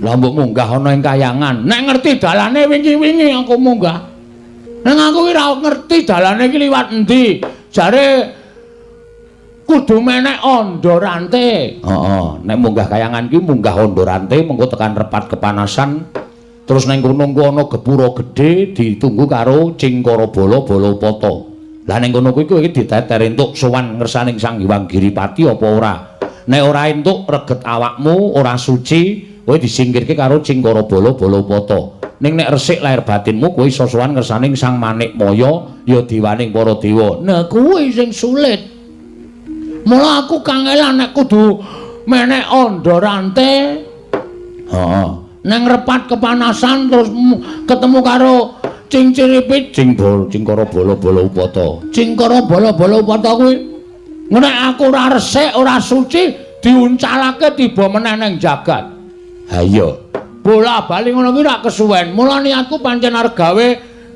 Lah mbok munggah ana ing kayangan. Nek ngerti dalane wingi-wingi aku munggah. Nek aku ki ora ngerti dalane ki liwat endi. Jare kudu menek ondorante. Heeh, nek munggah kayangan ki munggah ondorante mengko tekan repat kepanasan. Terus neng kono ana gepura gedhe ditunggu karo Cingkara Bala Pata. Lah ning kono kuwi kowe iki diteter entuk sowan ngersaning Sang Hyang Giripati apa ora? Nek ora entuk reget awakmu, ora suci, kowe disingkirke karo Cingkara Bala Pata. Ning nek resik lahir batinmu kowe iso sowan ngersaning Sang Manikmaya ya diwaning para dewa. Nah kuwi sing sulit. Mula aku kangelan nek kudu menek ondorante. Heeh. Neng repat kepanasan terus ketemu karo Cingciripit Cingkara Bala Pata. Cingkara Bala Pata kuwi nek aku ora resik ora suci diuncalake tiba meneh ning jagat. Ha iya. Bola-bali ngono kuwi rak kesuwen. Mula niatku pancen arep gawe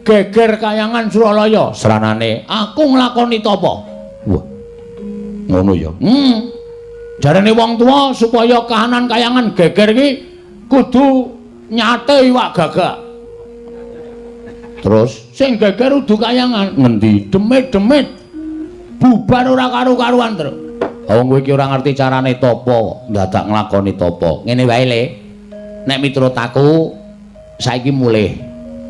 geger kayangan Suralaya. Seranane aku nglakoni tapa? Wah. Ngono ya. Jarene wong tuwa supaya kahanan kayangan geger iki kudu nyate iwak gagak. Terus sing geger udu kayangan ngendi? Demit-demit. Bubar ora karo-karuan, Tru. Wong kowe iki ora ngerti carane tapa, dadak nglakoni tapa. Ngene wae Le. Nek miturut aku saiki mulih.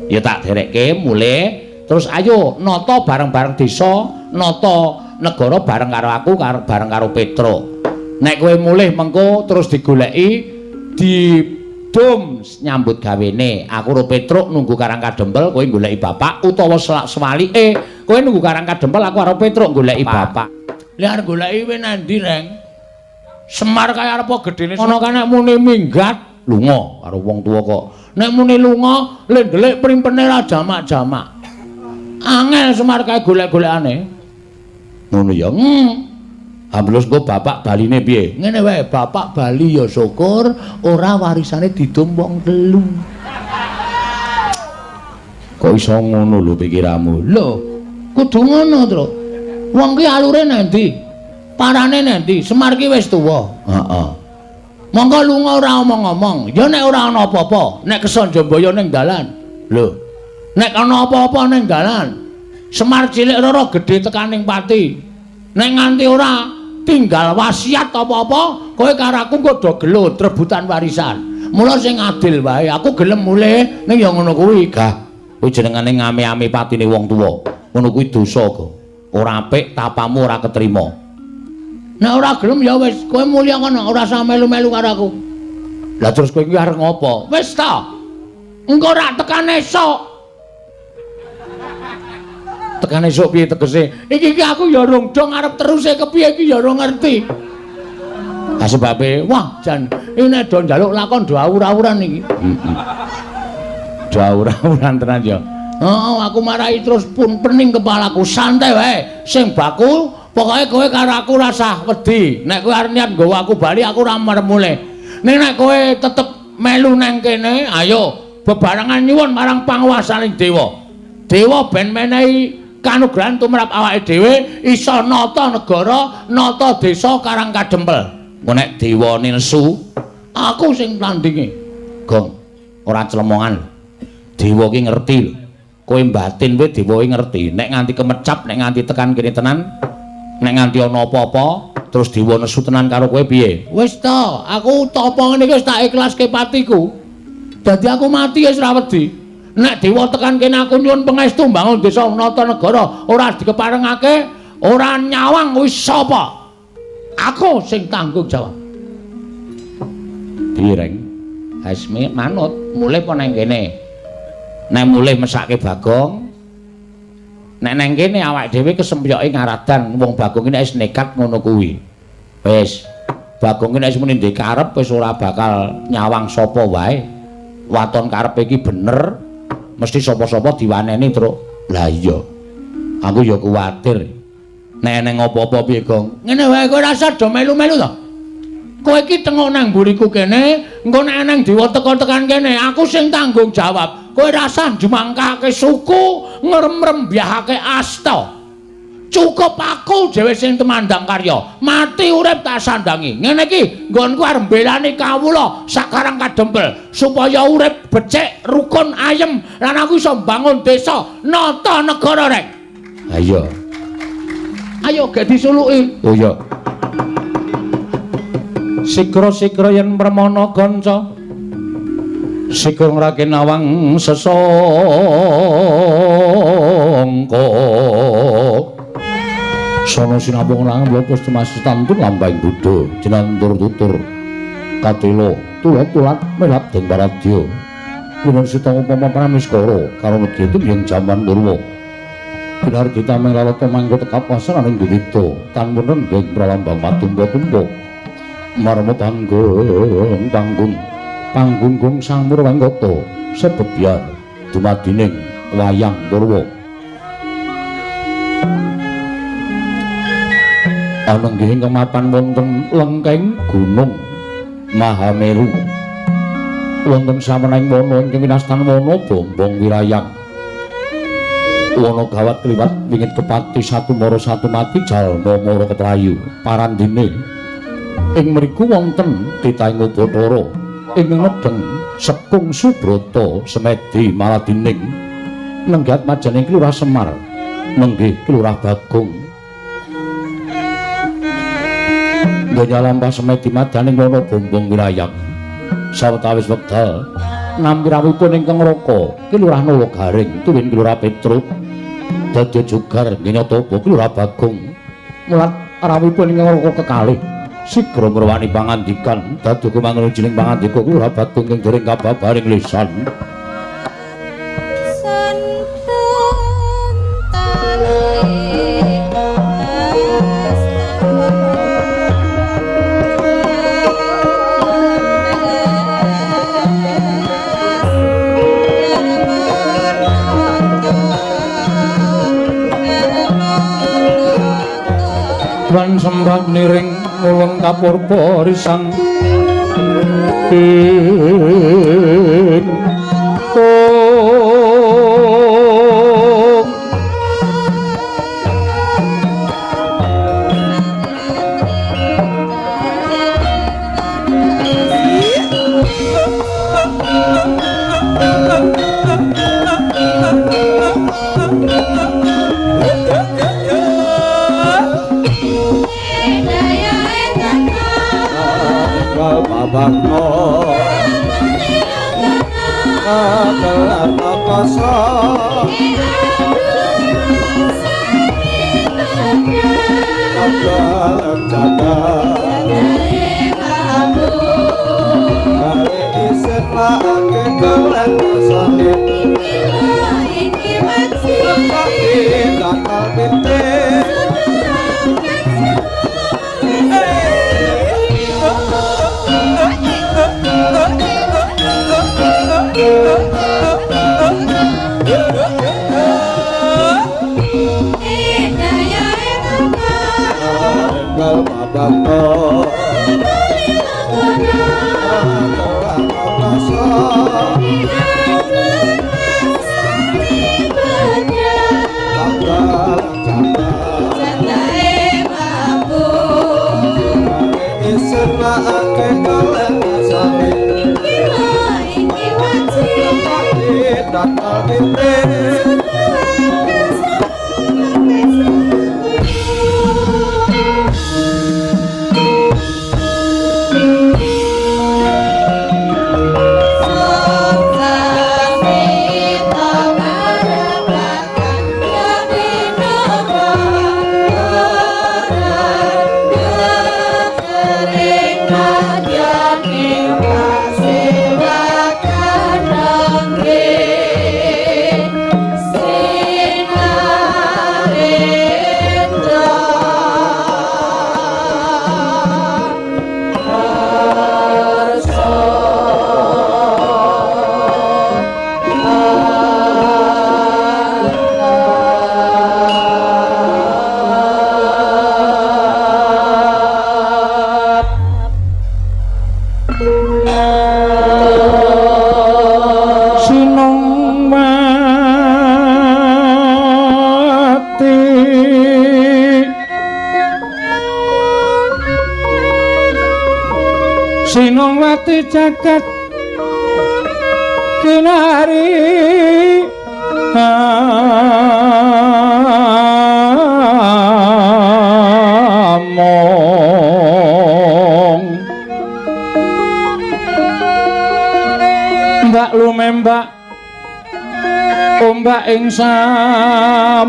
Ya tak derekke mulih, terus ayo nata bareng-bareng desa, nata negara bareng karo aku bareng karo Petro. Nek kowe mulih mengko terus digoleki di dum nyambut gawene. Aku karo Petruk nunggu Karang Kadempel, kowe goleki bapak utawa sewalike kowe nunggu Karang Kadempel, aku karo Petruk goleki bapak. Lah arep goleki kowe nandi, Reng? Semar kaya apa gedene ana kan nek muni minggat lunga karo wong tuwa kok. Nek muni lunga lendelik primpene ra jamak-jamak. Angel Semar kaya golek-golekane. Ngono ya. Ambles kok bapak baline piye? Ngene wae, bapak bali ya syukur, ora warisane didum wong telu. Kok iso ngono lho pikiranmu? Lho, kudu ngono, Tru. Wong ki alure nendi? Parane nendi? Semar ki wis tuwa. Heeh. Monggo lunga ora omong-omong. Ya nek ora ana apa-apa, nek keson Jambaya ning dalan. Lho, nek ana apa-apa ning dalan, Semar cilik roro gedhe tekaning pati. Nek nganti ora tinggal wasiat apa-apa, kowe karo aku kok do gelut rebutan warisan. Mula sing adil wae, aku gelem mulih ning ya ngono kuwi, Gah. Kuwi jenengane ngame-ame patine wong tuwa. Ngono kuwi dosa, Go. Ora apik, tapamu ora ketrima. Nek ora gelem ya wis, kowe mulya kono, ora usah melu-melu karo aku. Lah terus kowe iki arep ngopo? Wis ta. Engko ora tekan esuk. Tekan esuk piye tegese? Iki aku ya rung dong arep teruse kepiye iki ya ora ngerti. Lah sebabe, wah jan iki nek do njaluk lakon do awur-awuran iki. Do awur-awuran tenan ya. Heeh, aku marahi terus pun pening kepalaku, santai wae. Sing baku, pokoke kowe karo aku rasah wedi. Nek kowe arep niat nggawa aku bali, aku ora marep mulih. Ning nek kowe tetep melu nang kene, ayo bebarengan nyuwun marang panguwasaning dewa. Dewa ben menehi kanugrahan tumrap awake dhewe iso nata negara, nata desa Karang Kadempel. Engko nek dewane nesu, aku sing tandingi. Gong, ora clemongan. Dewa ki ngerti lho. Kowe batin kowe dewa ki ngerti. Nek nganti kemecap, nek nganti tekan kene tenan, nek nganti ana apa-apa, terus dewa nesu tenan karo kowe piye? Wis ta, aku tapa ngene iki wis tak ikhlaske patiku. Dadi aku mati wis ra wedi. Nek dewa tekan kene aku nyuwun pangestu mbangun desa nata negara ora dikeparengake, ora nyawang wis sapa? Aku sing tanggung jawab. Direng. Asmi manut, mulih apa nang kene? Nek mulih mesake Bagong. Nek nang kene awake dhewe kesempyoke ngaradan wong Bagong iki wis nekat ngono kuwi. Wis. Bagong iki nek muni ndek karep wis ora bakal nyawang sapa wae. Waton karepe iki bener. Mesti sapa-sapa diwaneni, Truk. Lah iya. Aku ya kuwatir. Nek eneng apa-apa piye, Gong? Ngene wae kowe rasa do melu-melu to. Kowe iki tengok nang mburiku kene, engko nek eneng dewa teka-tekan kene, aku sing tanggung jawab. Kowe rasa jumangkake suku, ngremrembyahake asta. cukup aku dhewe sing temandang karya mati urip tak sandangi ngene iki nggonku arep mbelani kawula sakarang kadempel supaya urip becik rukun ayem lan aku iso mbangun desa nata negara rek ayo gek disuluki oh iya sikra-sikra yen permana kanca sikra ngraken awang sesangka sono sinambung lanang lopos cemas tantun lambang Buddha jenantur tutur katelo tulat-tulat melap den baradya Gunung Sita upama prameskara karo negri itu yang jaman Purwa binar kita mengalata mangko tekap pasaran ing Gudita tanpa nenggeng pralambang matumba-tumba marmo tanggung panggung sang Murwanggata sebebyar dumadining wayang Purwa anenggih ingkang mapan wonten lengkeng Gunung Mahameru wonten sameneing wana ingkang winastan wana Bombong Wirayang wana gawat kliwat wingit kepati satu mara satu mati jalma mara ketrayu parandine ing mriku wonten titaing Bathara ing ngedeng Sekung Subrata semedi maladining nenggat majaning Kelurah Semar nenggih Kelurah Bagong Ganya lampah semedi madaning wana Bombong Wirayang sawetawis wekdal nampi rawuhipun ingkang Raka Kelurah Nalagaring tuwin Kelurah Petruk dadi jugar Ngenyataba Kelurah Bagong mulat rawuhipun ingkang Raka kekalih sigra ngrawani pangandikan dadi kumangun jining pangandika Kelurah Bagong ing dereng kababaring lisan lan sembah niring ngulung kapurpa risang Bakno Kagelar Koso Kagelar Jaga Kali isin lagi kegelar Kosohit Kaki kakal bintik Bakno sinong mati pati jagat kinari among mbak lumembak ombak ing samudra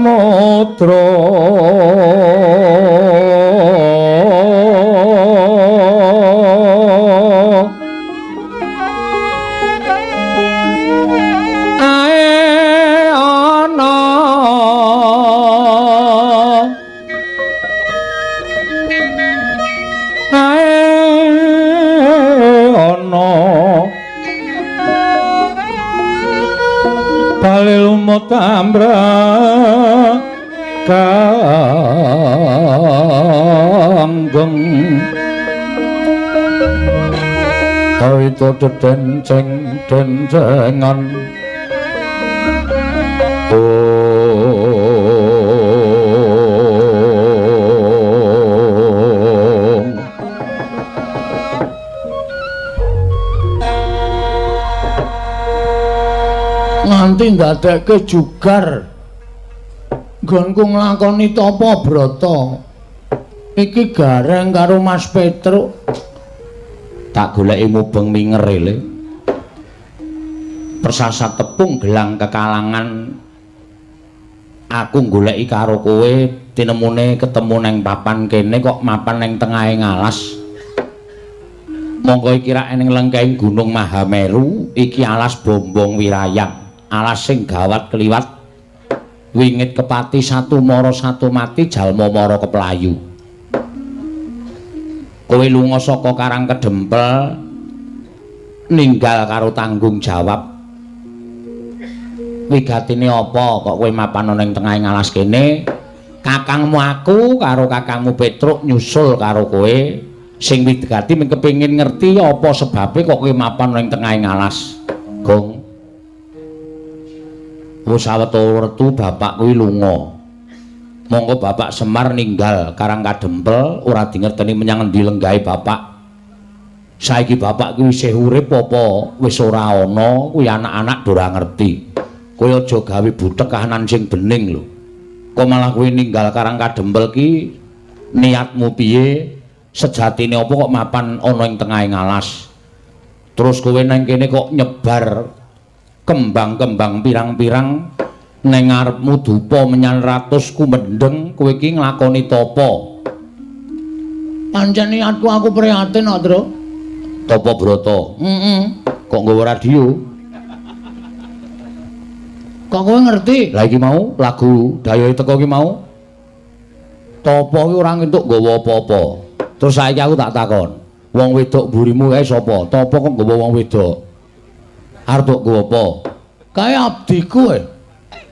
tambra kanggeng kawita denceng dencengan nganti ndadekke jugar nggonku nglakoni tapa brata iki gareng karo Mas Petruk tak goleki mubeng mingerele persasat tepung gelang kekalangan aku goleki karo kowe tinemune ketemu neng papan kene kok mapan neng tengahe ngalas monggo iki rak ning lengkeng Gunung Mahameru iki alas Bombong Wirayang alas sing gawat keliwat wingit kepati satu mara satu mati jalma mara keplayu kowe lunga saka Karang Kedempel ninggal karo tanggung jawab wigatine apa kok kowe mapan ning tengahing alas kene kakangmu aku karo kakangmu Petruk nyusul karo kowe sing wigati mung kepengin ngerti apa sebabe kok kowe mapan ning tengahing alas Gong wis sawetara retu bapak kuwi lunga. Monggo Bapak Semar ninggal Karang Kadempel ora dingerteni menyang endi lenggahe bapak. Saiki bapak kuwi isih urip apa wis ora ana kuwi anak-anak ora ngerti. Kowe aja gawe butek kahanan sing bening lho. Kok malah kowe ninggal Karang Kadempel ki niatmu piye? Sejatine apa kok mapan ana ing tengahing alas? Terus kowe nang kene kok nyebar kembang-kembang pirang-pirang neng ngarepmu dupa menyang ratus kumendeng kowe iki nglakoni tapa? Pancen niatku aku prihatin, Ndra. Tapa brata? Kok nggawa radio? Kok kowe ngerti? Lah iki mau lagu Dayohe teko iki mau. Tapa ki ora entuk nggawa apa-apa. Terus saiki aku tak takon. Wong wedok mburimu kae sapa? Tapa kok nggawa wong wedok? Arep nggawa apa? Kae abdiku e.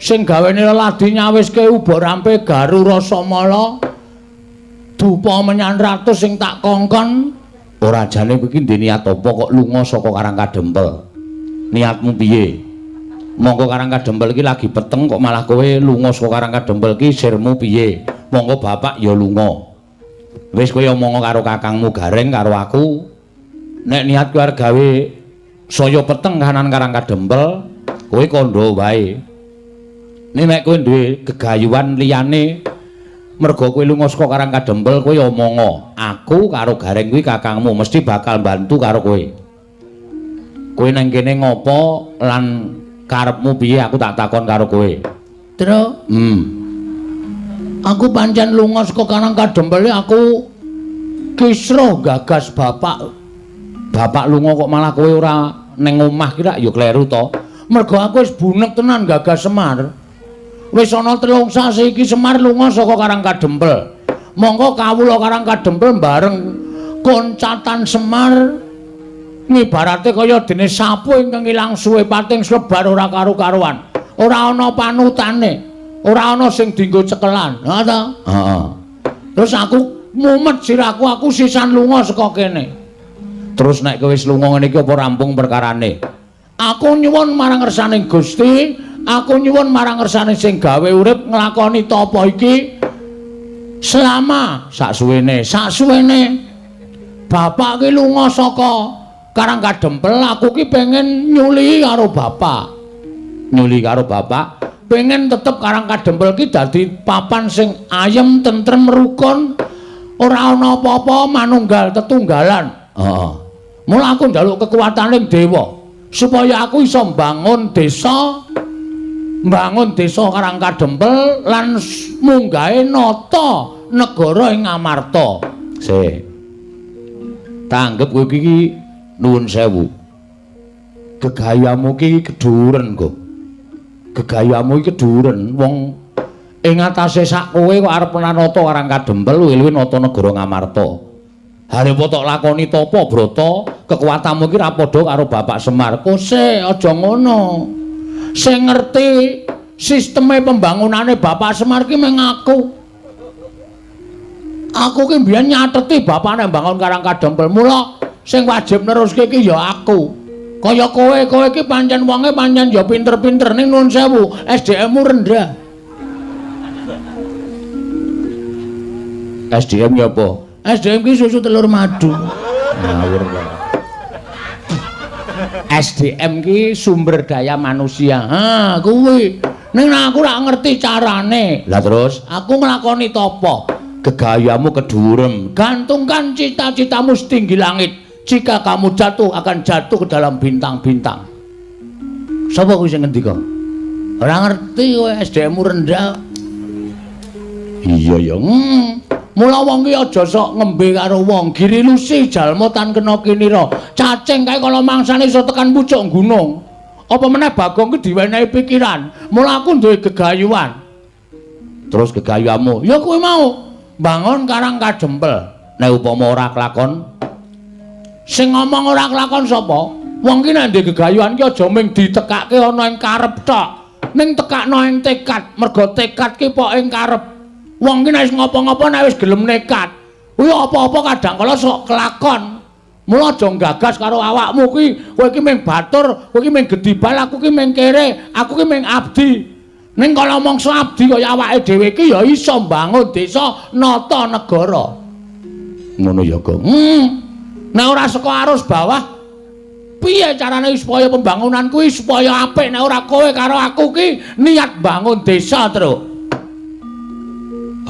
Sing gawene leladi nyawiske uba rampe garu rasa mala. Dupa menyang ratus sing tak kongkon. Ora jane kowe iki ndek niat apa kok lunga saka Karang Kadempel? Niatmu piye? Monggo Karang Kadempel iki lagi peteng kok malah kowe lunga saka Karang Kadempel iki sirmu piye? Monggo bapak ya lunga. Wis kowe omong karo kakangmu Gareng karo aku. Nek niat kowe arep gawe saya peteng kahanan Karang Kadempel, kowe kandha wae. Nek kowe duwe gegayuhan liyane merga kowe lunga saka Karang Kadempel kowe omongo. Aku karo Gareng kuwi kakangmu mesti bakal bantu karo kowe. Kowe nang kene ngopo lan karepmu piye aku tak takon karo kowe. Tru? Aku pancen lunga saka Karang Kadempel aku kisruh gagas bapak. Bapak lunga kok malah kowe ora ning omah ki rak ya kleru to. Mergo aku wis bunek tenan gagas Semar. Wis ana 3 sasi iki Semar lunga saka Karang Kadempel. Monggo kawula Karang Kadempel bareng koncatan Semar ngibarate kaya dene sapu ingkang ilang suwe pating slebar ora karo-karuan. Ora ana panutane, ora ana sing dienggo cekelan. Ha ta? Heeh. Terus aku mumet sirahku aku sisan lunga saka kene. Terus nek kowe wis lunga ngene iki apa rampung perkarane? Aku nyuwun marang ngersaning Gusti, aku nyuwun marang ngersane sing gawe urip nglakoni tapa iki selama saksuwene bapak ki lunga saka Karang Kadempel aku ki pengen nyuli karo bapak. Nyuli karo bapak, pengen tetep Karang Kadempel ki dadi papan sing ayem, tentrem, rukun, ora ana apa-apa, manunggal tetunggalan. Heeh. Mula aku njaluk kekuwataning dewa supaya aku iso mbangun desa Karang Kadempel lan munggahe nata negara ing Ngamarta. Sik. Tanggep kowe iki nuwun sewu. Gegayamu ki keduren kok. Gegayamu iki keduren wong ing atase sak kowe kok arep nata Karang Kadempel luwih-luwih nata negara Ngamarta. Hare apa tok lakoni tapa brata, kekuatanmu ki ra padha karo Bapak Semar. Kose aja ngono. Sing ngerti sisteme pembangunane Bapak Semar ki mung aku. Aku ki mbiyen nyateti bapakne mbangun Karang Kadempel. Mula sing wajib neruske ki ya aku. Kaya kowe ki pancen wonge pancen ya pinter-pinter ning nuwun sewu, SDM-mu rendah. SDM ya apa? SDM ki susu telur madu. Ngawur kok. SDM ki sumber daya manusia. Ha, kuwi. Ning aku ora ngerti carane. Lah terus aku nglakoni topo? Gegayamu kedurem. Gantungkan cita-citamu setinggi langit. Jika kamu jatuh akan jatuh ke dalam bintang-bintang. Sapa kuwi sing ngendika? Ora ngerti kowe SDM-mu rendah. Iya ya. Mula wong ki aja sok ngembe karo wong. Giri lusi jalma tan kena kinira. Cacing kae kala mangsane iso tekan pucuk gunung. Apa meneh Bagong ki diwenehi pikiran. Mula aku duwe gegayuhan. Terus gegayamu, ya kowe mau bangun Karang Kadempel. Nek upama ora kelakon, sing ngomong ora kelakon sapa? Wong ki nek ndek gegayuhan ki aja mung ditekake ana ing karep tok. Ning tekakno ing tekad. Mergo tekad ki pok ing karep. Wong ki nek wis ngopo-ngopo nek wis gelem nekat, kuwi apa-apa kadang kala sok kelakon. Mula aja gagas karo awakmu kuwi, kowe ki mung batur, kowe ki mung gedibal, aku ki mung kere, aku ki mung abdi. Ning kala mangsa abdi kaya awake dhewe ki ya iso mbangun desa nata negara. Ngono ya, Gong. Nek ora saka arus bawah, piye carane supaya pembangunan kuwi supaya apik nek ora kowe karo aku ki niat bangun desa terus.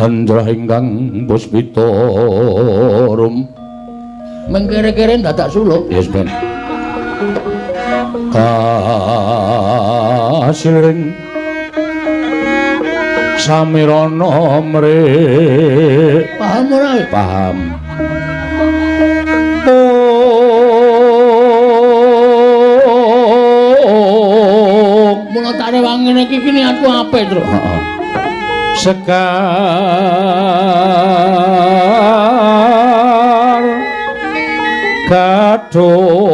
Andra ingkang puspitorum mengkere-kere dadak suluk. Yes, Ben. Kasiring samirana mrih. Paham ora? Paham. Mula tak rewangi ngene iki niatku apik, Tru. Heeh. Sekar kadung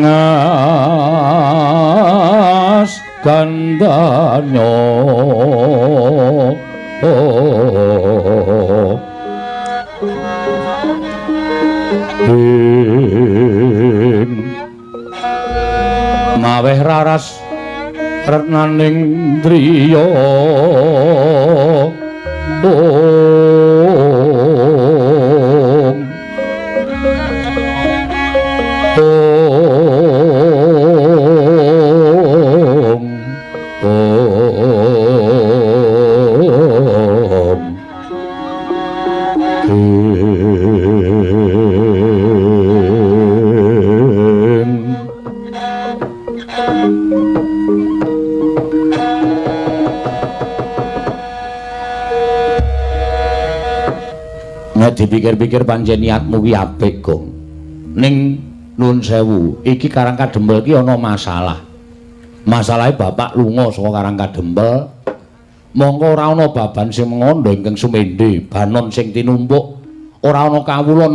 ngas gandanya maweh raras retnaning driya dipikir-pikir pancen niatmu ki apik, Gong. Ning nuwun sewu, iki Karang Kadempel ki ana masalah. Masalahe bapak lunga saka Karang Kadempel. Mongko ora ana baban sing ngondo ingkang sumendhe, banon sing tinumpuk, ora ana kawula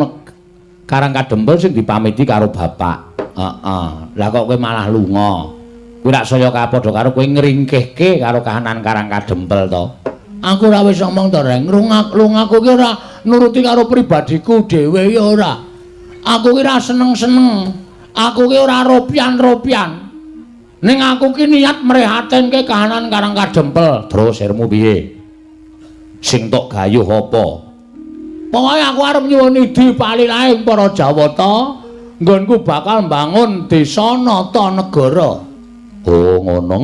Karang Kadempel sing dipamiti karo bapak. Heeh. Lah kok kowe malah lunga. Kuwi rak saya padha karo kowe ngringkihke karo kahanan Karang Kadempel to. Aku ora wis ngomong to, Reng. Lungaku ki ora nuruti karo pribadiku dhewe ya ora. Aku ki ora seneng-seneng. Aku ki ora ropian-ropian. Ning aku ki niat mrehatenke kahanan Karang Kadempel. Terus sirmu piye? Sing tok gayuh apa? Pokoke aku arep nyuwun idi palilahing para Jawata, nggonku bakal mbangun desa nata negara. Oh, ngono.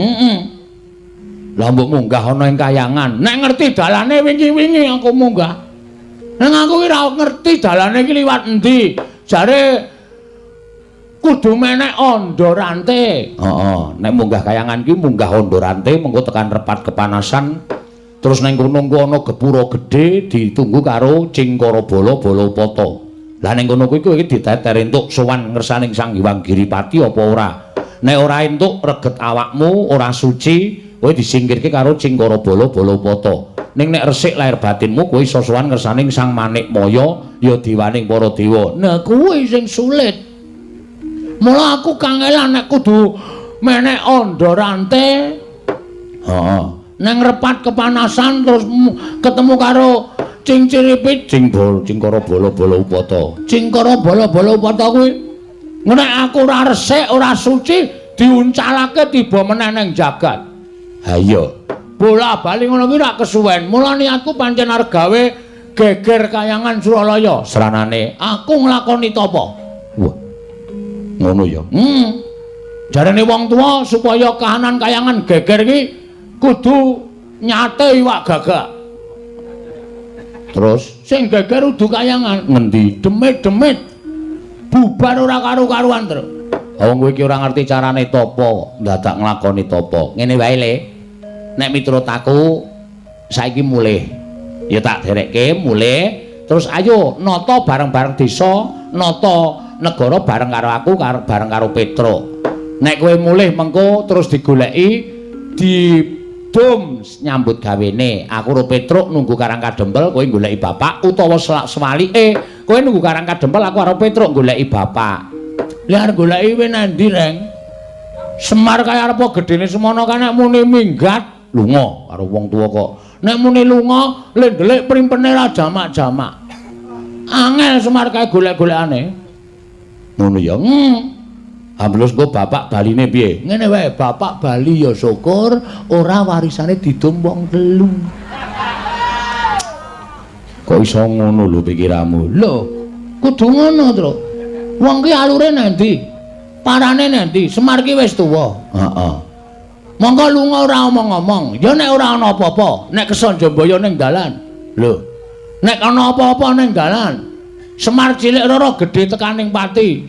Lah mbok munggah ana ing Kayangan. Nek ngerti dalane wingi-wingi aku munggah. Ning aku ki ora ngerti dalane ki liwat endi. Jare kudu menek Ondorante. Heeh, nek munggah Kayangan ki munggah Ondorante mengko tekan Repat Kepanasan. Terus ning kono ana gepura gedhe ditunggu karo Cingkara Bala Balapata. Lah ning kono kuwi kowe diteter entuk sowan ngersaning Sang Hyang Giripati apa ora? Nek ora entuk reget awakmu, ora suci, kowe disingkirke karo Cingkara Bala Balapata. Ning nek resik lahir batinmu kowe iso sowan ngersaning Sang Manikmaya ya diwaning para dewa. Nah kuwi sing sulit. Mula aku kangelan nek kudu menek Ondorante. Heeh. Nang Repat Kepanasan terus ketemu karo Cingciripit, Cingkara Bala Balapata. Cingkara Bala Balapata kuwi nek aku ora resik, ora suci, diuncalake tiba meneh ning jagat. Ha iya. Bola-bali ngono kuwi rak kesuwen. Mula niatku pancen arep gawe geger Kayangan Suralaya. Seranane aku nglakoni tapa? Wah. Ngono ya. Jarene wong tuwa supaya kahanan Kayangan geger iki kudu nyate iwak gagak. Terus sing geger udu Kayangan. Ngendi? Demit-demit. Bubar ora karo-karuan, Tru. Wong kowe iki ora ngerti carane tapa, dadak nglakoni tapa. Ngene wae Le. Nek miturut aku saiki mulih. Ya tak derekke mulih, terus ayo nata bareng-bareng desa, nata negara bareng karo aku, bareng karo Petro. Nek kowe mulih mengko terus digoleki di bom nyambut gawene. Aku karo Petro nunggu Karang Kadempel, kowe goleki bapak utawa sewalike kowe nunggu Karang Kadempel, aku karo Petro goleki bapak. Lah arep goleki kowe nandi, Reng? Semar kaya arep gedene semono kan nek muni minggat lunga karo wong tuwa kok. Nek muni lunga le ndelik primpene ra jamak-jamak. Angel Semar kaya golek-golekane. Ngono ya. Ambles go bapak baline piye? Ngene wae, bapak bali ya syukur, ora warisane didum wong telu. Kok iso ngono lho pikiranmu? Lho, kudu ngono, Tru. Wong ki alure nendi? Parane nendi? Semar ki wis tuwa. Heeh. Monggo lunga ora omong-omong. Ya nek ora ana apa-apa, nek kesonjombaya ning dalan. Lho, nek ana apa-apa ning dalan, Semar cilik roro gedhe tekaning pati.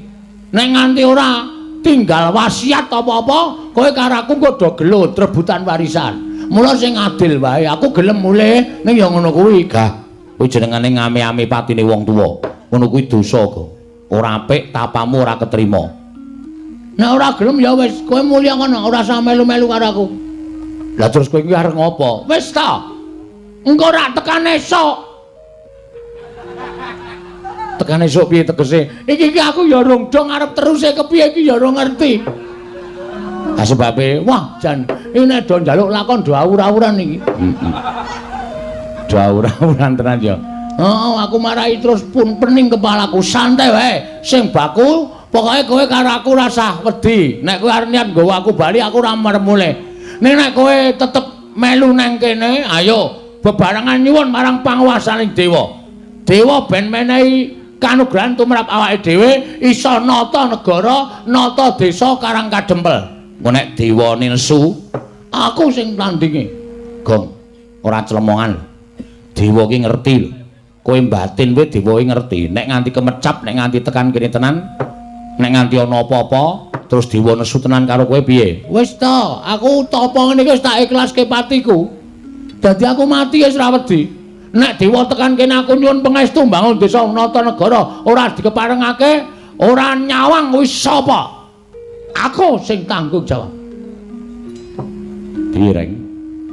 Nek nganti ora tinggal wasiat apa-apa, kowe karo aku engko do gelut rebutan warisan. Mula sing adil wae, aku gelem mulih ning ya ngono kuwi, Gah. Kuwi jenengane ngame-ame patine wong tuwa. Ngono kuwi dosa, Go. Ora apik, tapamu ora ketrima. Nek ora gelem ya wis, kowe mulya kono, ora usah melu-melu karo aku. Lah terus kowe iki arep ngopo? Wis ta. Engko ora tekan esuk. Tekan esuk piye tegese? Iki aku ya rung dong arep teruse kepiye iki ya ora ngerti. Lah sebabe, wah jan iki nek do njaluk lakon do awur-awuran iki. Do awur-awuran tenan ya. Heeh, aku marahi terus pun pening kepalaku, santai wae. Sing baku pokoke kowe karo aku rasah wedi. Nek kowe arep niat nggawa aku bali, aku ora marep mulih. Nek kowe tetep melu nang kene, ayo bebarengan nyuwun marang panguwasaning dewa. Dewa ben menehi kanugrahan tumrap awake dhewe iso nata negara, nata desa Karang Kadempel. Engko nek dewa nesu, aku sing tandingi. Gong, ora clemongan. Dewa ki ngerti lho. Kowe batin kowe dewa ki ngerti. Nek nganti kemecap, nek nganti tekan kene tenan, nek nganti ana apa-apa, terus dewa nesu tenan karo kowe piye? Wis ta, aku tapa ngene iki wis tak ikhlaske patiku. Dadi aku mati wis ora wedi. Nek dewa tekan kene aku nyuwun pangestu mbangun desa nata negara, ora dikeparengake, ora nyawang wis sapa? Aku sing tanggung jawab. Direng.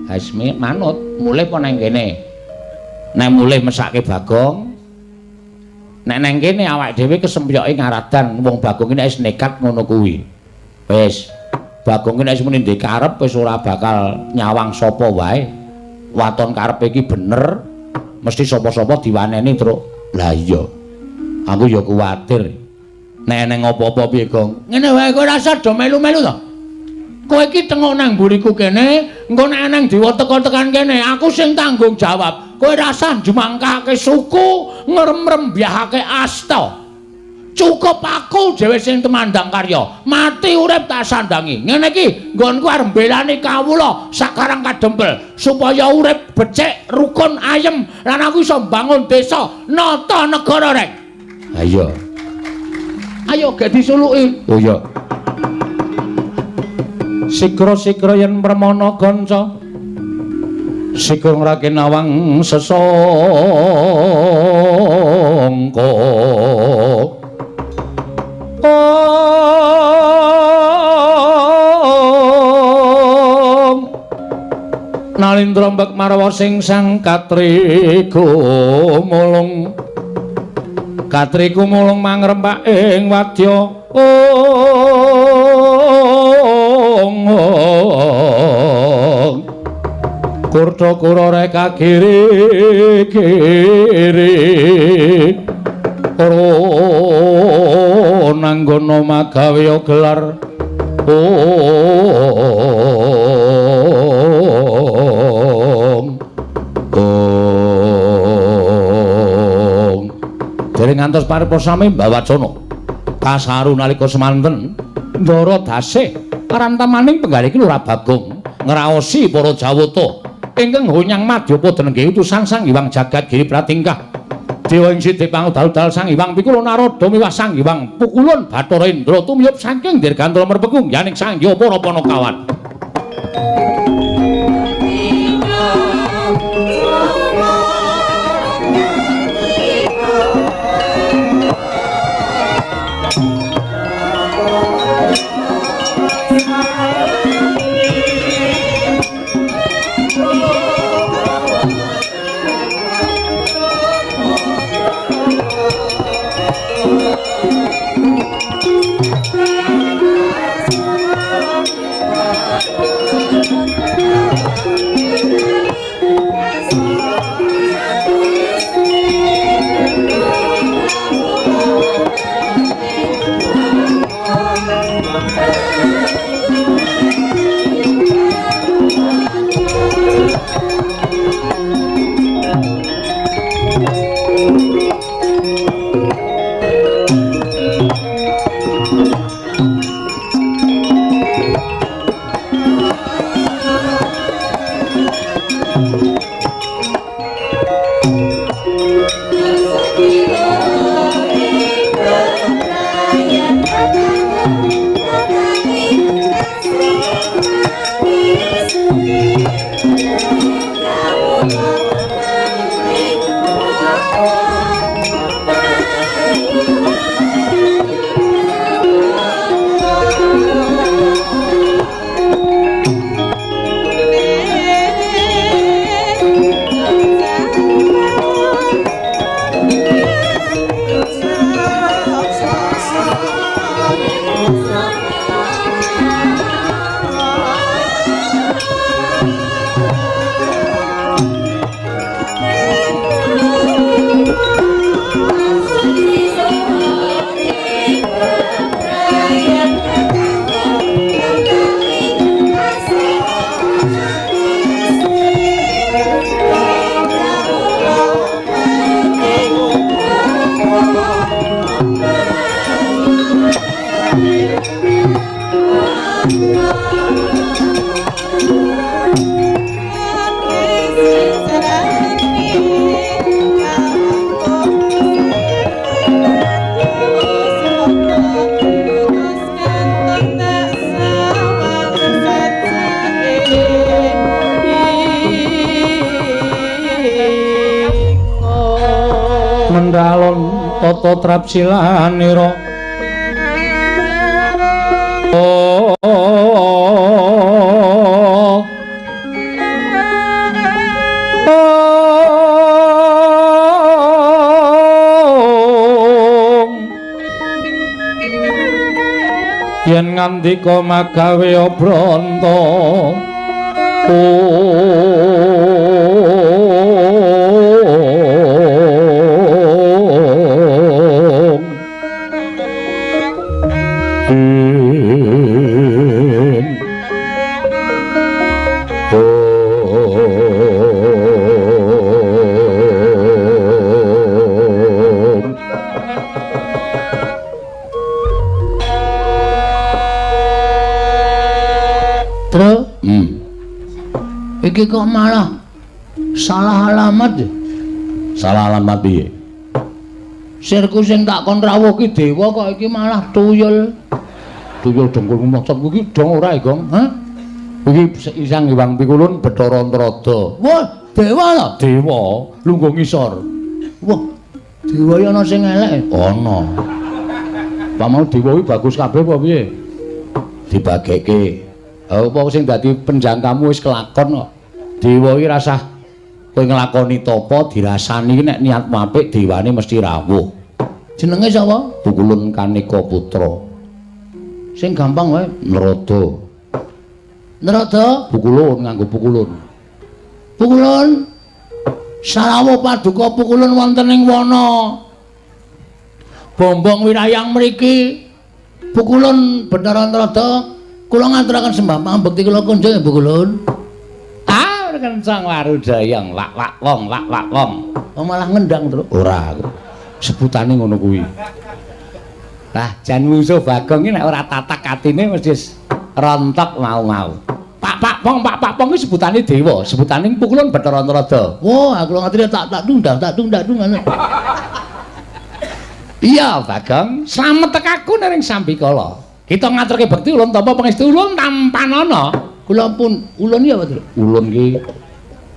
Hasmi manut, mulih apa nang kene? Nek mulih mesake Bagong. Nek nang kene awake dhewe kesempyoke ngaradan wong Bagong iki wis nekat ngono kuwi. Wis Bagong iki nek muni ndek karep wis ora bakal nyawang sapa wae. Waton karepe iki bener. Mesti sapa-sapa diwaneni terus. Lah iya. Aku ya kuwatir. Nek neng apa-apa piye, Gong? Ngene wae kowe rasa do melu-melu to? Kowe iki tengok nang mburiku kene, engko nek nang dewa teka tekan kene, aku sing tanggung jawab. Kowe rasah jumangkake suku, ngremrembyahake asta. Cukup aku dhewe sing temandang karya. Mati urip tak sandangi. Ngene iki nggonku arep mbelani kawula sakarang kadempel supaya urip becik, rukun, ayem lan aku iso mbangun desa, nata negara rek. Ayo. Ayo gak disuluki. Oh iya. Sikra-sikra yen permana ganca Sikung Raken Awang sesangka Nalindra mbek marwa sing sang katriku mulung mangrempak ing wadya Kurta kurore kagiri-giri nanggono magawe gelar dereng ngantos paripurna sami mbawacana kasaru nalika semanten ndara dasih marantamaning penggalih Lurah Bagong ngraosi para Jawata ingkang honyang madya denengge utusan Sang Hyang Jagat Giri Pratingkah Dewa ing sithik pangudal-udal Sang Hyang Pikula Narada miwah Sang Hyang Pukulun Bathara Indra tumiyup saking dirgantara merbegung yaning Sang Hyang para Panakawan Tata trapsilanira yen ngandika magawe obranta Iki kok malah salah alamat ya? Salah alamat piye? Sirku sing tak kon rawuh ki dewa kok iki malah tuyul. Tuyul dengkul maksud iki dong ora Gong. Hah? Iki Sang Hyang Pikulun Bathara Antarada. Wah, dewa lho. Dewa lungguh ngisor. Wah, dewa ya ana sing elek. Ana. Pak mau dewa iki bagus kabeh apa piye? Dibageke. Apa sing dadi penjangkamu wis kelakon kok. Dewa iki rasah kowe nglakoni tapa dirasani nek niatmu apik dewane mesti rawuh. Jenenge sapa? Pukulun Kanika Putra. Sing gampang wae. Narada. Narada, Pukulun nganggo pukulun. pukulun. Sarawuh paduka pukulun wonten ing wana. Bombong wirayang mriki. Pukulun Bathara Antarada, kula ngaturaken sembah pambekti kula kunjung ya pukulun. Kencang warudayang lak wong. Oh malah ngendang terus. Ora aku. Sebutane ngono kuwi. Lah jan musuh Bagong iki nek ora tatak atine mesti rontok mau. Pak Pong iki sebutane dewa, sebutane pukulun Bathara Antarada. Wah, aku ngerti tak tundang. Iya, Bagong, slamet tekaku ning Sambikala. Kita ngaturke bekti ulun tampa pangestu ulun tampanana. Kula pun ulun ya, Pak. Ulun ki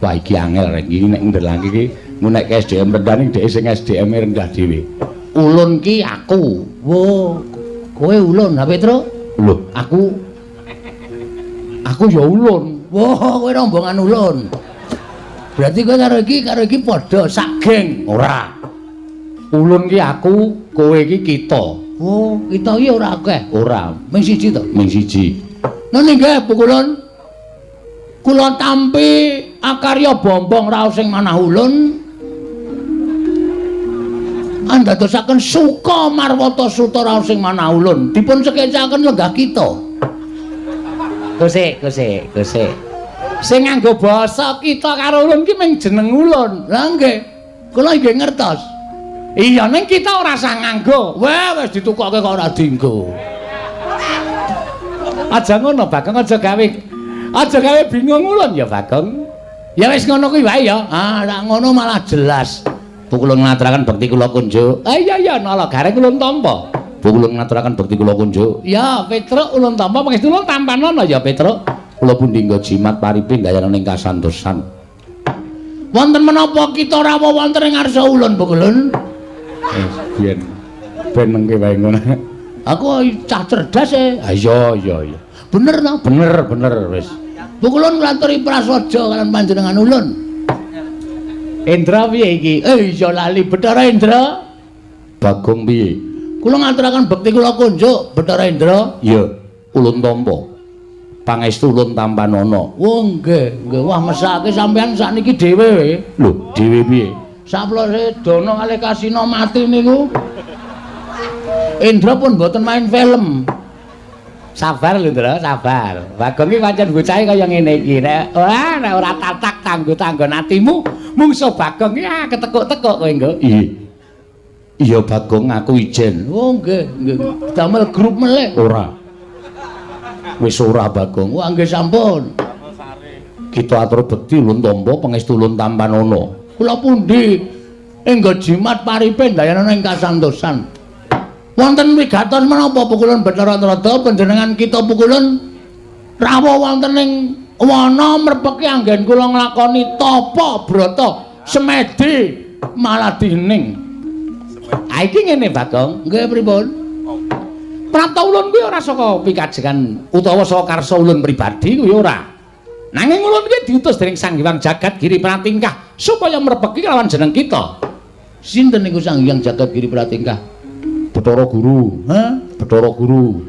wah iki angel rek iki nek ndelake iki nek SDM rendah ning dhek sing SDM rendah dhewe. Ulun ki aku. Wo, kowe ulun, ha Petro? Lho, aku ya ulun. Wo, kowe rombongan ulun. Berarti kowe karo iki padha sak geng. Ora. Ulun ki aku, kowe ki kita. Oh, kita iki ora akeh. Ora, Ming siji to? ming siji. Nang nggih pukulun. Kula tampi akarya bombong raos sing manah ulun. Andadosaken suka marwata suta raos sing manah ulun. Dipun sekekaken lenggah kita. Gusik. Sing nganggo basa kita karo ulun ki ming jeneng ulun. Lah nggih. Kula nggih ngertos. Iya ning kita ora sah nganggo. Wis ditukokke kok ora dienggo. Aja ngono, Bagong, aja gawe bingung ulun ya, Bagong. Ya wis ngono kuwi wae ya. Ah, nek ngono malah jelas. Pukulun ngaturaken bekti kula kunjuk. Iya nala gareng ulun tampa. Pukulun ngaturaken bekti kula kunjuk. Ya, Petruk ulun tampa pangestu ulun tampanana ya, Petruk. Kula pundhingga jimat paripi gayana ning kasantosan. Wonten menapa kita rawuh wonten ing ngarsa ulun, Pukulun? Ben mengke wae ngono. Aku cah cerdas e. Ha iya. Bener to? Bener wis. Pukulun nglanturi prasaja kalian panjenengan ulun. Indra piye iki? Iya lali Bathara Indra. Bagong piye? Kula ngaturaken bekti kula kunjuk Bathara Indra. Ya, ulun tampa. Pangestu ulun tampanana. Oh nggih. Wah mesake sampean sakniki dhewe. Lho, dhewe piye? Saplose dono kalih kasino mati niku. Indra pun mboten main film. Sabar lho, Ndra, sabar. Bagong iki pancen bocahe kaya ngene iki. Nek ora tatak tanggo-tanggon atimu, mungsuh Bagong iki ketekuk-tekuk kowe engko. Iya, Bagong aku ijen. Oh nggih. Damel grup melih. Ora. Wis ora, Bagong. Wah nggih sampun. Kita atur bekti ulun tampa pangestu ulun tampanana. Kula pundi enggo jimat paripe dayana ing kasantosan. Wonten wigatos menapa Pukulun Bathara Antarada panjenengan kita Pukulun rawuh wonten ing wana merpeki anggen kula nglakoni tapa brata semedi maladining. Ha iki ngene, Bagong. Nggih pripun? Prapta ulun kuwi ora saka pikajengan utawa saka karsa ulun pribadi kuwi ora. Nanging ulun kuwi diutus dening Sang Hyang Jagat Giri Pratingkah supaya merpeki lawan jeneng kita. Sinten niku Sang Hyang Jagat Giri Pratingkah? Bathara Guru. Hah? Bathara Guru.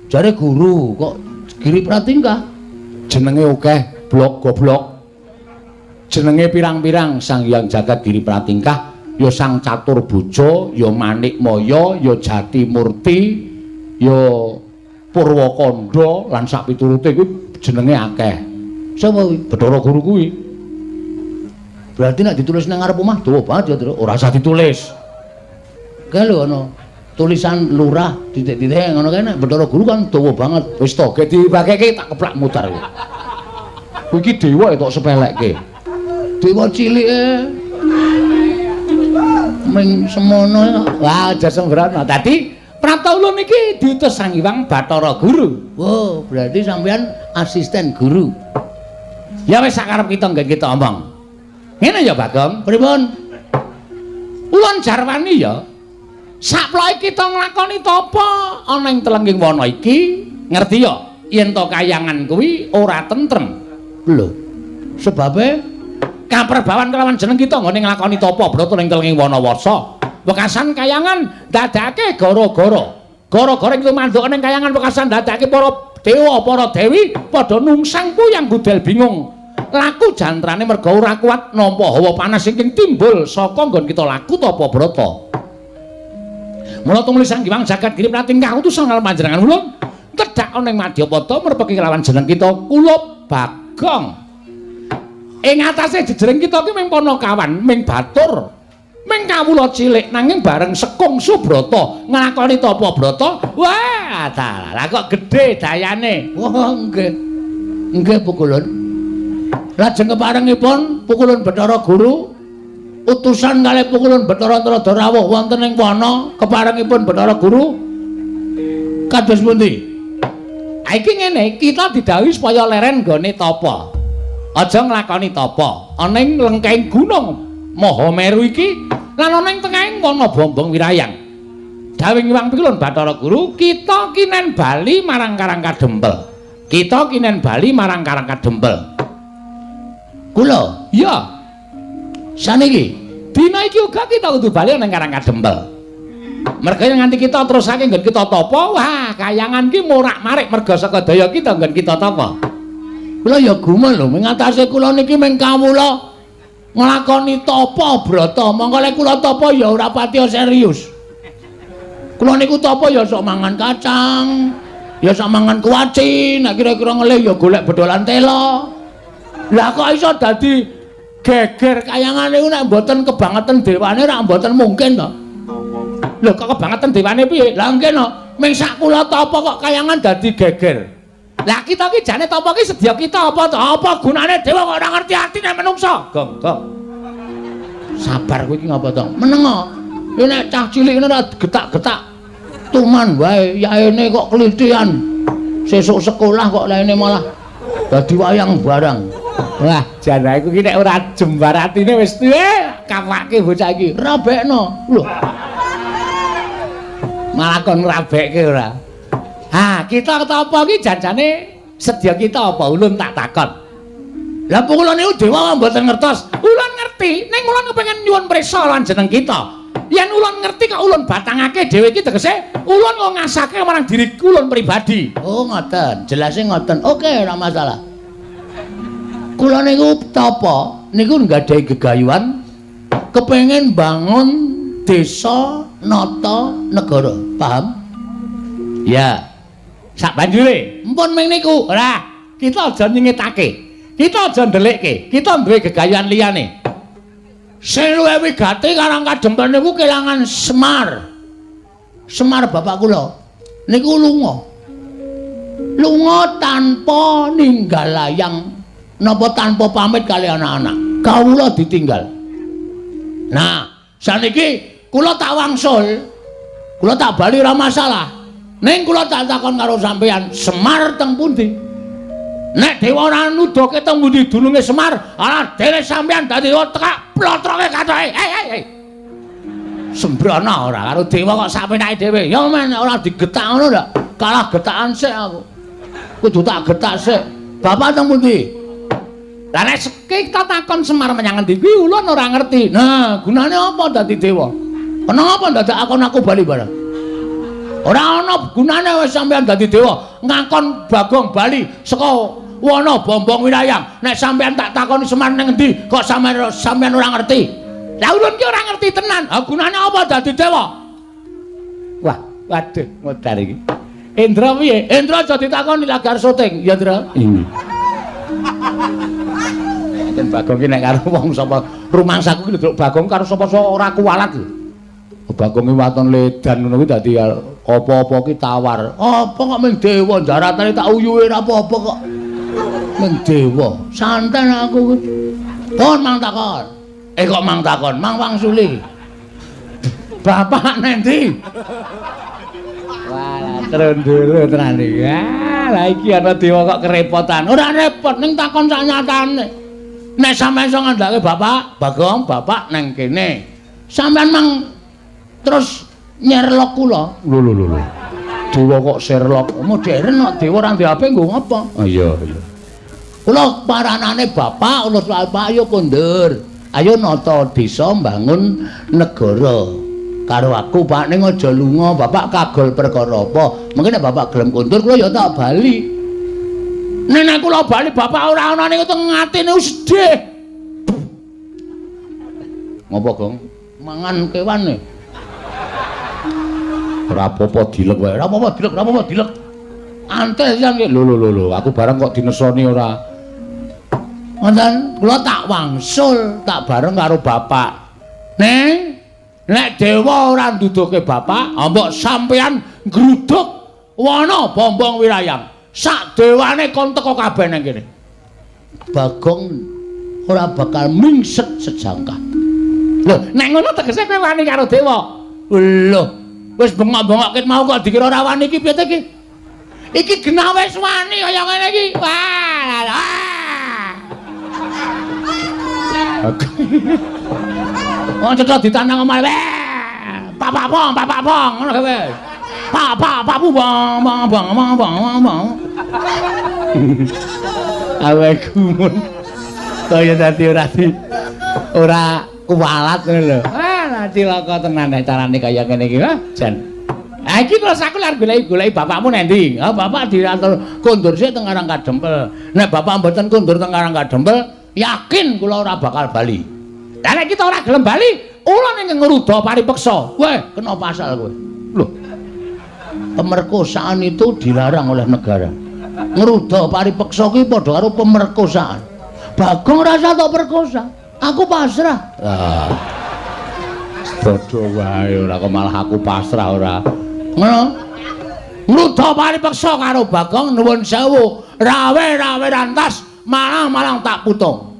Jare guru kok Giri Pratingkah? Jenenge akeh, goblok. Jenenge pirang-pirang Sang Hyang Jagat Giri Pratingkah, ya Sang Catur Boja, ya Manik Maya, ya Jati Murti, ya Purwakanda lan sak piturute kuwi jenenge akeh. Sapa kuwi? Bathara Guru kuwi. Berarti nek ditulis nang ngarep omah dawa banget ya, Tru. Ora usah ditulis. Kae lho ana tulisan lurah titik-titik ngono kae nek Bathara Guru kan dawa banget. Wis to, ge dibageke tak keplak mutar. Kowe iki dewa tok sepelekke. Dewa cilike. Ming semono. Wah, aja sembrono. Dadi Prapta Ulun iki diutus Sang Hyang Bathara Guru. Oh, berarti sampean asisten guru. Ya wis sakarep kita nggih kita omong. Ngene ya Bagong, pripun? Ulun jarwani ya. Saploke kita nglakoni tapa ana ing telenging wana iki, ngerti ya? Yen to kayangan kuwi ora tentrem. Lho, sebabe kaperbawan kelawan jeneng kita nggone nglakoni tapa brata ning telenging wana warsa. Wekasan kayangan dadake gara-gara. Gara-gara itu manduk ning kayangan wekasan dadake para dewa, para dewi padha nungsang puyang gudel bingung. Laku jantrane merga ora kuat nampa hawa panas sing timbul saka nggon kita laku tapa brata. Mula tumuli Sang Hyang Jagat Giri Pratingkah utusan karo panjenengan ulun tedhak ana ing Madyapada merpeki kelawan jeneng kita Kula Bagong. Ing atase jejering kita ki mung Panakawan, ming batur. Ming kawula cilik nanging bareng Sekung Subrata nglakoni tapa brata wah dalah kok gedhe dayane. Wah nggih. Nggih Pukulun. Lajeng keparengipun Pukulun Bathara Guru utusan kalih Pukulun Bathara Antarada rawuh wonten ing wana keparengipun Bathara Guru kados pundi? Iki ngene, kita didhawuhi supaya leren nggone tapa. Aja nglakoni tapa ana ing lengkeng gunung Mahameru iki lan ana ing tengahing wana Bombong Wirayang. Dawing Hyang Pukulun Bathara Guru, kita kinen bali marang Karang Kadempel. Kita kinen bali marang Karang Kadempel. Kula, iya. Saniki, dina iki uga kita kudu bali nang Karang Kadempel. Merga nganti kita terusake nggon kita tapa, wah, kayangan ki morak-marik merga saka daya kita nggon kita tapa. Kula ya gumun lho, ing atase kula niki mung kawula nglakoni tapa brata, mongko lek kula tapa ya ora pati serius. Kula niku tapa ya sok mangan kacang, ya sok mangan kuaci, nek kira-kira ngelih ya golek bedolan tela. Lah kok iso dadi geger kayangan niku nek mboten kebangetan dewane ra mboten mungkin to. Lho kok kebangetan dewane piye? Lah nggih no, ming sak kula tapa kok kayangan dadi geger. Lah kita ki jane tapa ki sedya kita apa to? Apa gunane dewa kok ora ngerti atine menungsa? Gong. Sabar kowe iki ngapa to? Menengo. Yo nek cah cilik ngene ora getak-getak. Tuman wae yaene kok klithian. Sesuk sekolah kok laene malah dadi wayang barang. Wah, jan aku ki nek ora jembar atine wis tuwe kawake bocah iki. Rabekno. Lho. Malah kon rabekke ora. Ha, kita apa iki janjane sedya kita apa ulun tak takon. Lah kula niku dewa mboten ngertos. Ulun ngerti, ning ulun kepengin nyuwun prisa lan jeneng kita. Yen ulun ngerti kok ulun batangake dhewe iki tegese ulun kok ngasake marang diri ulun pribadi. Oh, ngoten. Jelase ngoten. Oke, ora masalah. Kula niku tapa niku nggadahi gegayuhan kepengin bangun desa nata negara. Paham? Ya. Sak banjure, mpun ming niku. Ora, kita aja nyingetake. Kita aja ndelikke. Kita duwe gegayuhan liyane. Sing luwih wigati Karang Kadempel niku kelangan Semar. Semar bapak kula niku lunga. Lunga tanpa ninggal layang napa tanpa pamit kali anak-anak. Kawula ditinggal. Nah, saniki kula tak wangsul. Kula tak bali ora masalah. Ning kula tak takon karo sampeyan, Semar teng pundi? Nek dewa ora nuduhke teng pundi dununge Semar, ala dene sampeyan dadi tekak plotroke kathoke. Hei. Sembrono ora karo dewa kok sapenake dhewe. Ya men ora digetak ngono ndak? Kalah getakan sik aku. Kudu tak getak sik. Bapak teng pundi? Lah nek kita takon Semar menyang endi kuwi ulun ora ngerti. Nah, gunane apa dadi dewa? Kenapa ndak takon aku bali bareng? Ora ana gunane wis sampeyan dadi dewa, ngakon Bagong bali saka wana Bombong Wirayang. Nek sampeyan tak takoni Semar ning endi, kok sampeyan ora ngerti. Lah ulun ki ora ngerti tenan. Ha gunane apa dadi dewa? Wah, waduh, modar iki. Indra piye? Indra aja ditakoni lagar syuting, ya, Indra. Den Bagong ki nek karo wong sapa rumangsaku ki nduk Bagong karo sapa ora kuwalat lho. Bagong iki waton ledan ngono kuwi dadi apa-apa ki tawar. Apa kok mung dewa jaratane tak uyuhe ora apa-apa kok. Men dewa, santen aku. Kon mang takon. Kok mang takon, Mang Wangsuli. Bapak nendi? Wah, trondolo tenan iki. Lah iki ana dewa kok kerepotan. Ora repot ning takon sak nyatane. Nek sampean iso ngandhake Bapak, Bagong, Bapak nang kene. Sampean mang terus nyerlok kula. Lho. Dewa kok Sherlock modern kok dewa ora ndek HP nggo ngopo? Oh iya. Kula paranane bapak ulus bapak ayo kondur. Ayo nata desa mbangun negara. Karo aku Pak ning aja lunga, bapak kagol perkara apa? Mengko nek bapak gelem kondur kula ya tak bali. Nek kula bali bapak ora ana ning teng atine sedih. Ngopo, Gong? Mangan kewane. Ora apa-apa dilek wae. Ora apa-apa dilek. Antes yang lho aku bareng kok dinesoni ora. Ngoten, kula tak wangsul, tak bareng karo bapak. Nek dewa ora nduduke bapak, mbok sampeyan gruduk wana bombong wirayang. Sak dewane kon teko kabeh nang kene. Bagong ora bakal mingset sejangka. Lho, nek ngono tegese kowe wani karo dewa. Lho, wis bengok-bengok ket mau kok dikira ora wani iki piye iki? Iki genah wis wani kaya ngene iki. Wah. Oh, cocok ditanang omahe. Papak pong ngono kowe. Papu bong. Awakku mun kaya dadi ora kuwalat ngono lho. Ah, cilaka tenan carane kaya ngene iki, Jan. Ha iki terus aku lare goleki bapakmu nendi? Ha bapak diatur kondur sik teng Karang Kadempel. Nek bapak mboten kondur teng Karang Kadempel, yakin kula ora bakal bali. Lah nek kita ora gelem bali, ula ning ngruda paripeksa. Weh, kena pasal kowe. Lho. Pemerkosaan itu dilarang oleh negara. Ngruda paripeksa kuwi padha karo pemerkosaan. Bagong rasa tok perkosa. Aku pasrah. Ah. Bodho wae ora kok malah aku pasrah ora. Ngono. Ngruda paripeksa karo Bagong nuwun sewu. Rawe rantas malang tak putung.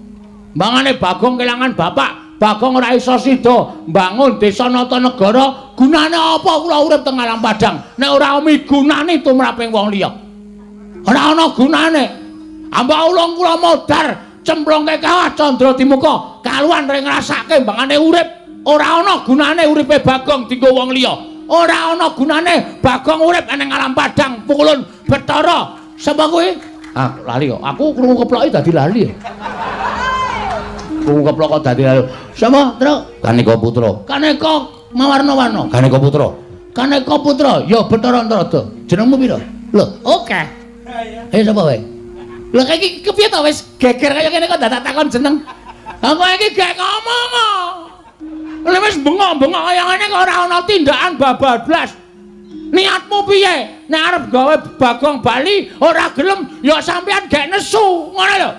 Mangane Bagong kelangan bapak, Bagong ora iso sida mbangun desa nata negara, gunane apa kula urip teng alam padang nek ora migunani tumraping wong liya. Ora ana gunane. Amba ulung kula modar cemplungke kawah Candra Dimuka, kaluwan ring ngrasake mbangane urip. Ora ana gunane uripe Bagong dienggo wong liya. Ora ana gunane Bagong urip ning alam padang pukulun Bathara. Sapa kowe? Ah, lali kok. Aku krungu keploki dadi lali. Krungu keplok kok dadi lali. Sapa, Tru? Kaneka Putra. Kaneka Mawarna-warna. Kaneka Putra. Kaneka Putra, ya Bathara Antarada. Jenengmu pira? Lho, oke. Ayo sapa wae? Lho iki kepiye to wis geger kaya ngene kok dadak takon jeneng. Aku iki gek ngomong. Lha wis bengok-bengok kaya ngene kok ora ana tindakan bablas. Niatmu piye? Nek arep gawe Bagong bali ora gelem ya sampean gek nesu, ngono lho.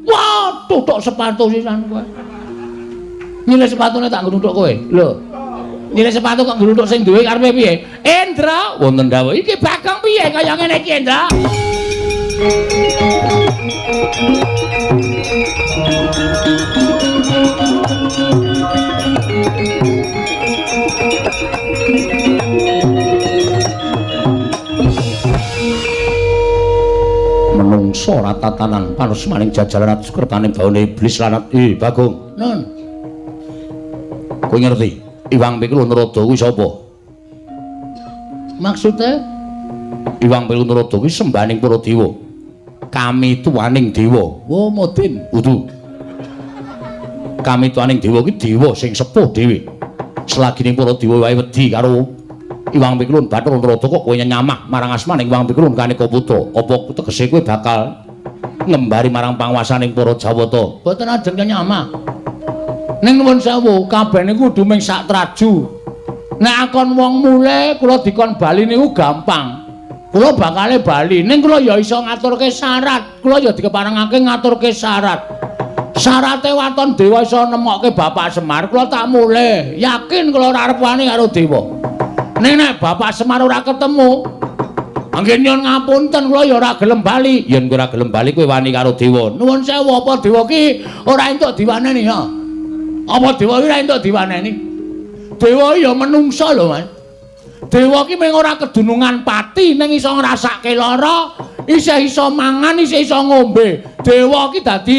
Wah, tutuk sepatu sisan kowe. Nyile sepatune tak ngluthuk kowe. Lho. Nyile sepatu kok ngluthuk sing duwe karepe piye? Endra, wonten dawuh iki Bagong piye kaya ngene iki, Endra? Menungso ratatanan panusmaning jajaran sukertaning baune iblis lanat Bagong. Nun. Kowe ngerti? Iwang Pikul Narada kuwi sapa? Maksude? Iwang Pikul Narada kuwi sembaning para dewa. Kami tuwaning dewa. Oh, Modin. Udu. Kami tuwaning dewa kuwi dewa sing sepuh dhewe. Selagine para dewa wae wedi karo Iwang Pikulun Bathara Narada kok kowe nyamah marang asmaning Iwang Pikulun Kaneka Putra. Apa tegese kowe bakal ngembari marang panguwasaning para Jawata? Boten ajeng nyamah. Ning nuwun sewu, kabeh niku kudu ming sak traju. Nek akon wong mule kula dikon bali niku gampang. Kula bakale bali, ning kula ya iso ngaturke syarat. Kula ya dikeparengake ngaturke syarat. Syarate waton dewa iso nemokke Bapak Semar, kula tak mule. Yakin kula ora arep wani karo dewa. Ning nek Bapak Semar ora ketemu, Anggen nyuwun ngapunten kula ya ora gelem bali. Yen kowe ora gelem bali kowe wani karo dewa. Nuwun sewu apa dewa ki ora entuk diwaneni ya. Apa dewa ki ora entuk diwaneni? Dewa ya menungsa lho, Mas. Dewa ki mung ora kedunungan pati ning iso ngrasake lara, isih iso mangan, isih iso ngombe. Dewa ki dadi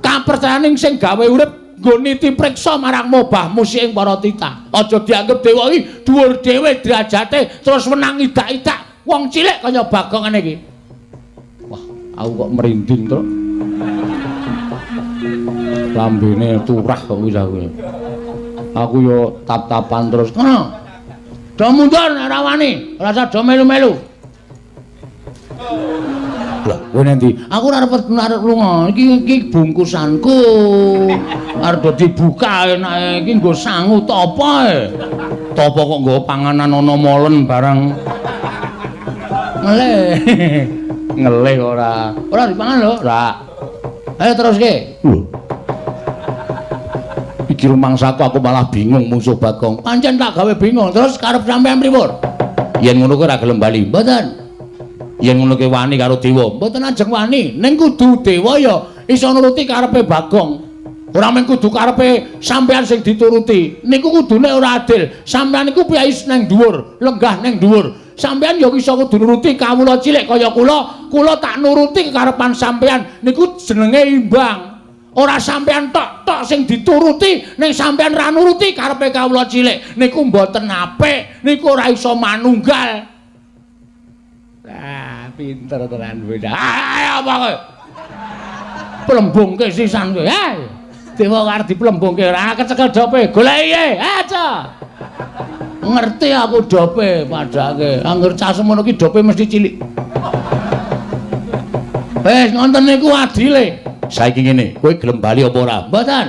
kapercayaning sing gawe urip nggo niti priksa marang mobahmu sing para titah. Aja dianggep dewa ki dhuwur dhewe derajate terus menang idak-idak wong cilik kaya Bagong ngene iki. Wah, aku kok merinding to. Lambene turah kok wis aku. Aku yo tap-tapan terus. Ngono. Do mundur nek ora wani, ora usah do melu-melu. Lah, kowe nanti aku ora arep lunga. Iki bungkusanku. Arep do dibuka enake iki nggo sangu topo ae. Topo kok nggo panganan ana molen barang. Ngeleh. Ngeleh ora. Ora dipangan lho, ora. Ayo teruske. Iki rumangsaku aku malah bingung musuh Bagong. Pancen tak gawe bingung. Terus karep sampean pripun? Yen ngono kowe ora gelem bali. Mboten. Yen ngono kowe wani karo dewa. Mboten ajeng wani. Ning kudu dewa ya iso nuruti karepe Bagong. Ora mung kudu karepe sampean sing dituruti. Niku kudune ora adil. Sampean iku piyais nang dhuwur, lenggah nang dhuwur. Sampean ya iso kudu nuruti kawula cilik kaya kula. Kula tak nuruti karepan sampean. Niku jenenge imbang. Ora sampean tok sing dituruti, ning sampean ra nuruti karepe kawula cilik. Niku mboten apik, niku ora iso manunggal. Ah, pinter tenan kowe. Ayo apa kowe? Plembungke sisan kowe. Ha. Dewa arep diplembungke ora kecekel dope. Goleki aja. Ngerti aku dope padake. Angger cah semono ki dope mesti cilik. Wes ngonten niku adile. Saiki ngene, kowe gelem bali apa ora? Mboten.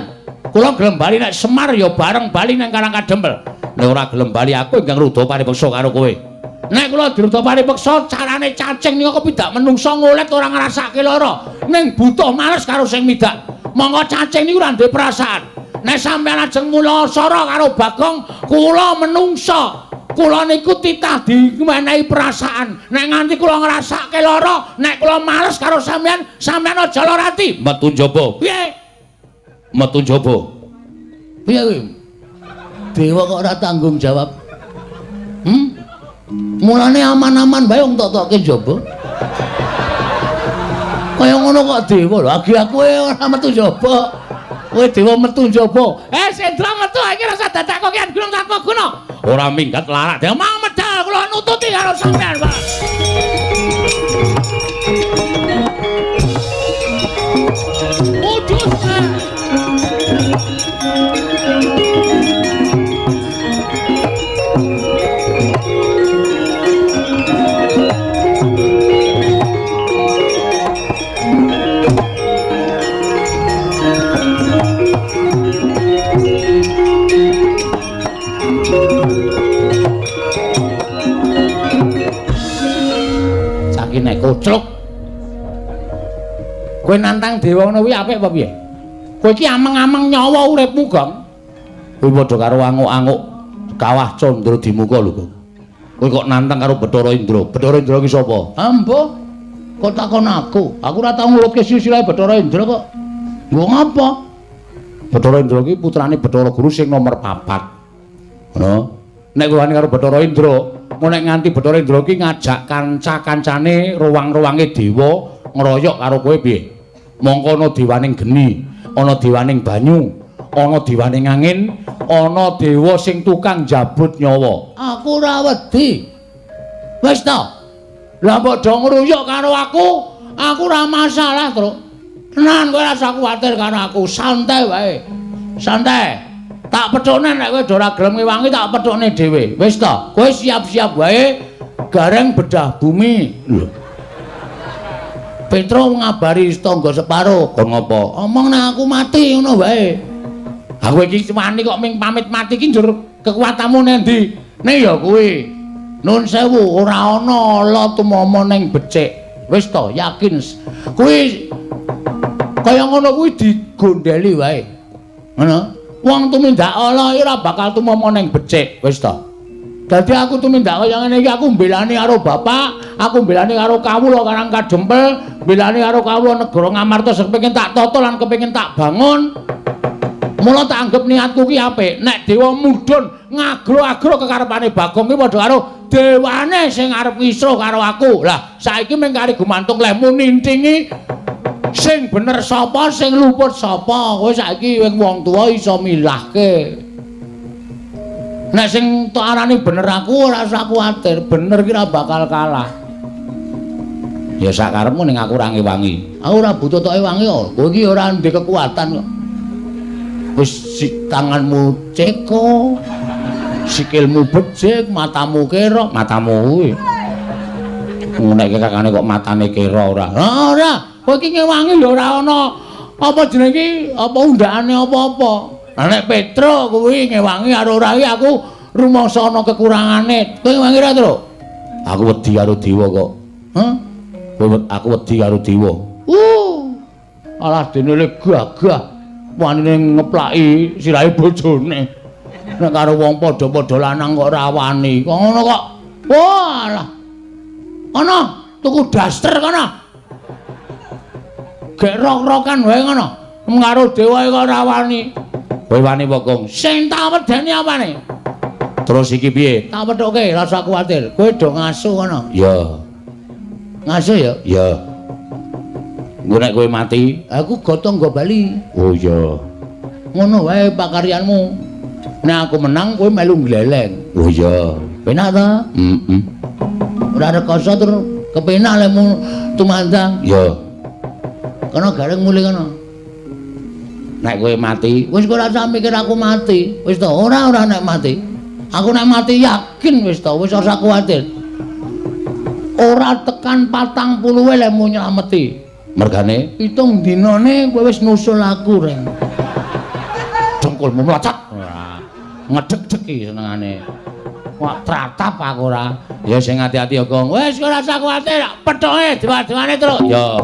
Kula gelem bali nek Semar ya bareng bali nang Karangkadempel. Nek ora gelem bali aku ingkang ruda paripeksa karo kowe. Nek kula diruda paripeksa carane cacing niku kepidak menungsa ngolet ora ngrasake lara. Ning butuh males karo sing midak. Monggo cacing niku ora duwe perasaan. Nek sampeyan ajeng mula sara karo Bagong, kula menungsa. Kula niku titah dimenehi perasaan. Nek nganti kula ngrasake lara, nek kula males karo sampeyan, sampeyan aja lara ati. Metu njaba. Piye? Metu njaba. Piye kuwi? Dewa kok ora tanggung jawab. Mulane aman-aman bae wong tok-tokke njaba. Kaya ngono kok dewa lho, agi aku ora metu njaba. Kowe dewa metu njaba. Sendra metu iki rasa dadakoke gunung Sakoguna. Ora minggat larak. Dewa mau medal kula nututi karo sampean, Pak. Udus. Nek kocluk kowe nantang dewa ngono kuwi apik apa piye? Kowe iki ameng-ameng nyawa uripmu, Gong. Kowe padha karo anguk-anguk kawah Candra Dimuka lho, Gong. Kowe kok nantang karo Bathara Indra. Bathara Indra ki sapa? Mbah. Kok takon aku? Aku ora tau nglukis silsilah Bathara Indra kok. Nggo ngapa? Bathara Indra ki putrane Bathara Guru sing nomor 4. Ngono. Nek kowe wani karo Bathara Indra, nek nganti Bathara Indra ki ngajak kanca-kancane ruwang-ruwange dewa ngeroyok karo kowe piye? Mongko ana dewaning geni, ana dewaning banyu, ana dewaning angin, ana dewa sing tukang jabut nyawa. Aku ora wedi. Wis ta? Lah padha ngruyuk karo aku ora masalah, Truk. Tenan kowe ora usah kuwatir karo aku, santai wae. Santai. Tak pethone nek kowe ora gelem ngewangi tak pethone dhewe. Wis ta? Kowe siap-siap wae gareng bedah bumi. Lho. Petro ngabari tangga separo. Kon ngopo? Omong nek aku mati ngono wae. Aku iki wani kok ming pamit mati iki njur kekuatanmu nendi? Nek ya kuwi. Nun sewu ora ana ala tumama ning becik. Wis ta, yakin. Kuwi kaya ngono kuwi digondheli wae. Ngono. Wong tumindak ala ora bakal tumama ning becik, wis ta. Dadi aku tumindak kaya ngene iki aku mbelani karo bapak, aku mbelani karo kawula Karang Kadempel, mbelani karo kawula negara Ngamarta kepengin tak tata lan kepengin tak bangun. Mula tak anggap niatku ki apik. Nek dewa mudhun ngagro-agro kekarepane Bagong ki padha karo dewane sing arep ngisruh karo aku. Lah saiki mung kari gumantung lehmu nintingi sing bener sapa, sing luput sapa. Kowe saiki wong tuwa iso milahke. Nek sing tok arani bener aku ora usah kuwatir, bener ki ora bakal kalah. Ya sakarepmu ning aku ora ngewangi. Aku ora butuh tok ewangi kok. Kowe iki ora ndek kekuatan kok. Wis tanganmu ceko, sikilmu becik, matamu kero, matamu kuwi. Nek kakane kok matane kero ora. Ora, kowe iki ngewangi lho ora ana apa jenenge iki, apa undakane apa-apa. Lah nek Petro kuwi ngewangi karo ora iki aku rumangsa ana kekurangane. Kowe ngewangi ra, Tru? Aku wedi karo dewa kok. Hah? Aku wedi karo dewa. Alah dene le gagah. Wanine ngeplaki sirahe bojone. Nek karo wong padha-padha lanang kok ora wani. Kok ngono kok. Walah. Ana tuku daster kono. Gek rok-rokan wae ngono. Karo dewa kok ora wani. Kowe wani apa, Gong? Sing tak wedeni apane? Terus iki piye? Tak wethuke, ora usah kuwatir. Kowe do ngasuh kono. Ya. Ngasuh ya? Ya. Engko nek kowe mati, aku gotong nggo bali. Oh iya. Ngono wae pakaryanmu. Nek aku menang kowe melu gleleng. Oh iya. Penak ta? Heeh. Ora rekoso tur kepenak lemu tumandang. Ya. Kono gareng mulih kono. Nek kowe mati, wis ora usah mikir aku mati. Wis to, ora nek mati. Aku nek mati yakin wis to, wis ora usah kuwatir. Ora tekan 40 lemu nylameti. Mergane pitung dinane kowe wis nusul aku reng. Dengkulmu mlacet. Ngedeg-degi senengane. Wak tratap aku ora. Ya sing ati-ati ya, Gong. Wis ora usah kuwatir, pethoke dewa-dewane terus. Ya.